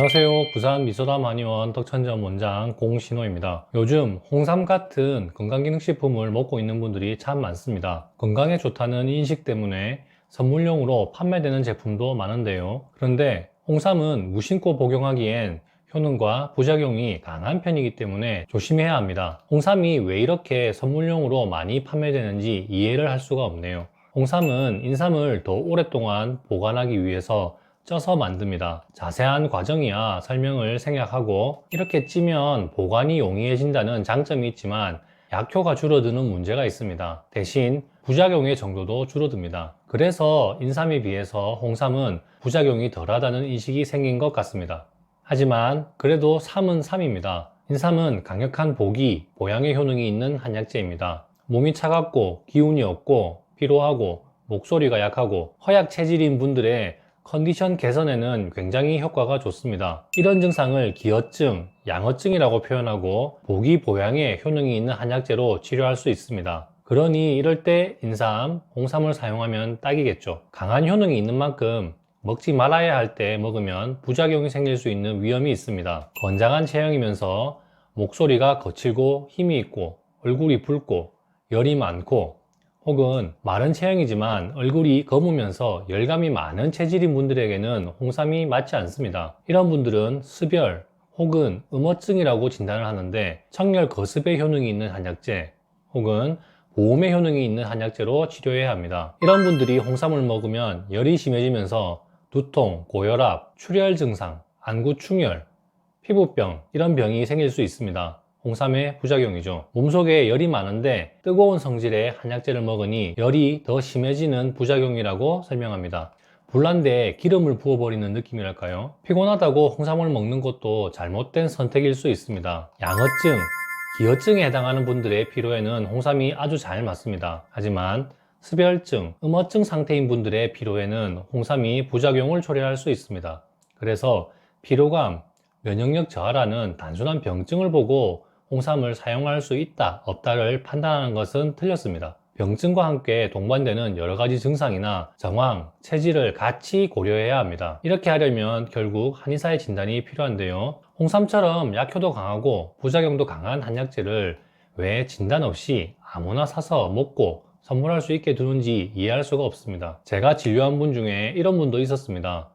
안녕하세요. 부산 미소담 한의원 덕천점 원장 공신호입니다. 요즘 홍삼 같은 건강기능식품을 먹고 있는 분들이 참 많습니다. 건강에 좋다는 인식 때문에 선물용으로 판매되는 제품도 많은데요. 그런데 홍삼은 무심코 복용하기엔 효능과 부작용이 강한 편이기 때문에 조심해야 합니다. 홍삼이 왜 이렇게 선물용으로 많이 판매되는지 이해를 할 수가 없네요. 홍삼은 인삼을 더 오랫동안 보관하기 위해서 쪄서 만듭니다. 자세한 과정이야 설명을 생략하고 이렇게 찌면 보관이 용이해진다는 장점이 있지만 약효가 줄어드는 문제가 있습니다. 대신 부작용의 정도도 줄어듭니다. 그래서 인삼에 비해서 홍삼은 부작용이 덜하다는 인식이 생긴 것 같습니다. 하지만 그래도 삼은 삼입니다. 인삼은 강력한 보기, 보양의 효능이 있는 한약재입니다. 몸이 차갑고 기운이 없고 피로하고 목소리가 약하고 허약 체질인 분들의 컨디션 개선에는 굉장히 효과가 좋습니다. 이런 증상을 기어증, 양어증이라고 표현하고 보기 보양에 효능이 있는 한약재로 치료할 수 있습니다. 그러니 이럴 때 인삼, 홍삼을 사용하면 딱이겠죠. 강한 효능이 있는 만큼 먹지 말아야 할 때 먹으면 부작용이 생길 수 있는 위험이 있습니다. 건장한 체형이면서 목소리가 거칠고 힘이 있고 얼굴이 붉고 열이 많고 혹은 마른 체형이지만 얼굴이 검으면서 열감이 많은 체질인 분들에게는 홍삼이 맞지 않습니다. 이런 분들은 습열 혹은 음어증이라고 진단을 하는데 청열 거습의 효능이 있는 한약재 혹은 보온의 효능이 있는 한약재로 치료해야 합니다. 이런 분들이 홍삼을 먹으면 열이 심해지면서 두통, 고혈압, 출혈 증상, 안구충혈, 피부병 이런 병이 생길 수 있습니다. 홍삼의 부작용이죠. 몸속에 열이 많은데 뜨거운 성질의 한약재를 먹으니 열이 더 심해지는 부작용이라고 설명합니다. 불난데 기름을 부어버리는 느낌이랄까요? 피곤하다고 홍삼을 먹는 것도 잘못된 선택일 수 있습니다. 양어증, 기어증에 해당하는 분들의 피로에는 홍삼이 아주 잘 맞습니다. 하지만 습열증, 음어증 상태인 분들의 피로에는 홍삼이 부작용을 초래할 수 있습니다. 그래서 피로감, 면역력 저하라는 단순한 병증을 보고 홍삼을 사용할 수 있다, 없다를 판단하는 것은 틀렸습니다. 병증과 함께 동반되는 여러 가지 증상이나 정황, 체질을 같이 고려해야 합니다. 이렇게 하려면 결국 한의사의 진단이 필요한데요. 홍삼처럼 약효도 강하고 부작용도 강한 한약재를 왜 진단 없이 아무나 사서 먹고 선물할 수 있게 두는지 이해할 수가 없습니다. 제가 진료한 분 중에 이런 분도 있었습니다.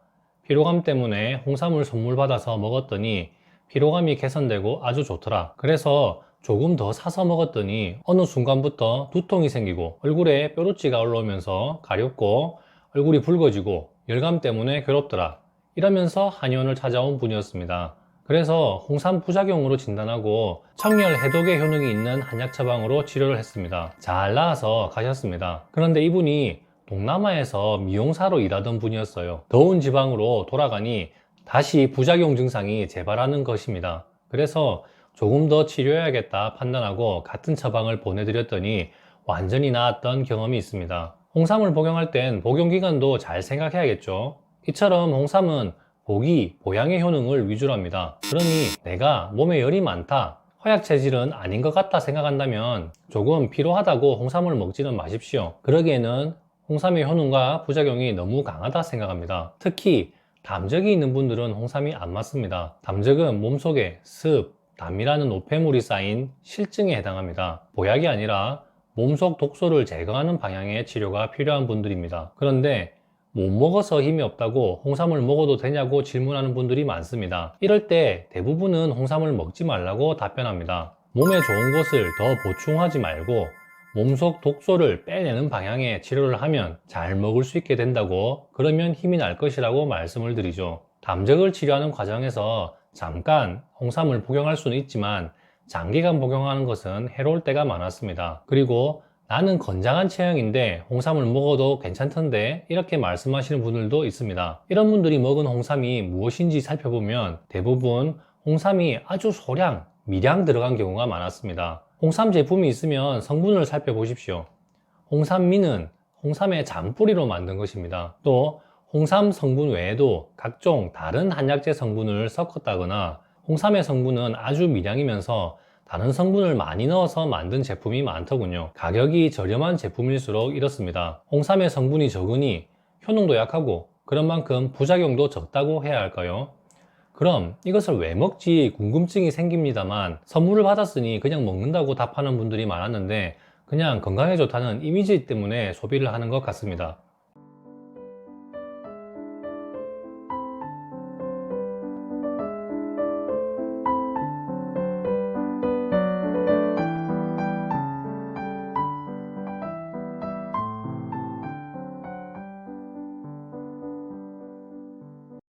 피로감 때문에 홍삼을 선물 받아서 먹었더니 피로감이 개선되고 아주 좋더라. 그래서 조금 더 사서 먹었더니 어느 순간부터 두통이 생기고 얼굴에 뾰루지가 올라오면서 가렵고 얼굴이 붉어지고 열감 때문에 괴롭더라. 이러면서 한의원을 찾아온 분이었습니다. 그래서 홍삼 부작용으로 진단하고 청열 해독의 효능이 있는 한약 처방으로 치료를 했습니다. 잘 나아서 가셨습니다. 그런데 이분이 동남아에서 미용사로 일하던 분이었어요. 더운 지방으로 돌아가니 다시 부작용 증상이 재발하는 것입니다. 그래서 조금 더 치료해야겠다 판단하고 같은 처방을 보내드렸더니 완전히 나았던 경험이 있습니다. 홍삼을 복용할 땐 복용기간도 잘 생각해야겠죠. 이처럼 홍삼은 보기, 보양의 효능을 위주로 합니다. 그러니 내가 몸에 열이 많다, 허약 체질은 아닌 것 같다 생각한다면 조금 피로하다고 홍삼을 먹지는 마십시오. 그러기에는 홍삼의 효능과 부작용이 너무 강하다 생각합니다. 특히 담적이 있는 분들은 홍삼이 안 맞습니다. 담적은 몸속에 습, 담이라는 노폐물이 쌓인 실증에 해당합니다. 보약이 아니라 몸속 독소를 제거하는 방향의 치료가 필요한 분들입니다. 그런데 못 먹어서 힘이 없다고 홍삼을 먹어도 되냐고 질문하는 분들이 많습니다. 이럴 때 대부분은 홍삼을 먹지 말라고 답변합니다. 몸에 좋은 것을 더 보충하지 말고 몸속 독소를 빼내는 방향의 치료를 하면 잘 먹을 수 있게 된다고, 그러면 힘이 날 것이라고 말씀을 드리죠. 담적을 치료하는 과정에서 잠깐 홍삼을 복용할 수는 있지만 장기간 복용하는 것은 해로울 때가 많았습니다. 그리고 나는 건장한 체형인데 홍삼을 먹어도 괜찮던데 이렇게 말씀하시는 분들도 있습니다. 이런 분들이 먹은 홍삼이 무엇인지 살펴보면 대부분 홍삼이 아주 소량, 미량 들어간 경우가 많았습니다. 홍삼 제품이 있으면 성분을 살펴보십시오. 홍삼미는 홍삼의 잔뿌리로 만든 것입니다. 또 홍삼 성분 외에도 각종 다른 한약재 성분을 섞었다거나 홍삼의 성분은 아주 미량이면서 다른 성분을 많이 넣어서 만든 제품이 많더군요. 가격이 저렴한 제품일수록 이렇습니다. 홍삼의 성분이 적으니 효능도 약하고 그런 만큼 부작용도 적다고 해야 할까요? 그럼 이것을 왜 먹지 궁금증이 생깁니다만, 선물을 받았으니 그냥 먹는다고 답하는 분들이 많았는데 그냥 건강에 좋다는 이미지 때문에 소비를 하는 것 같습니다.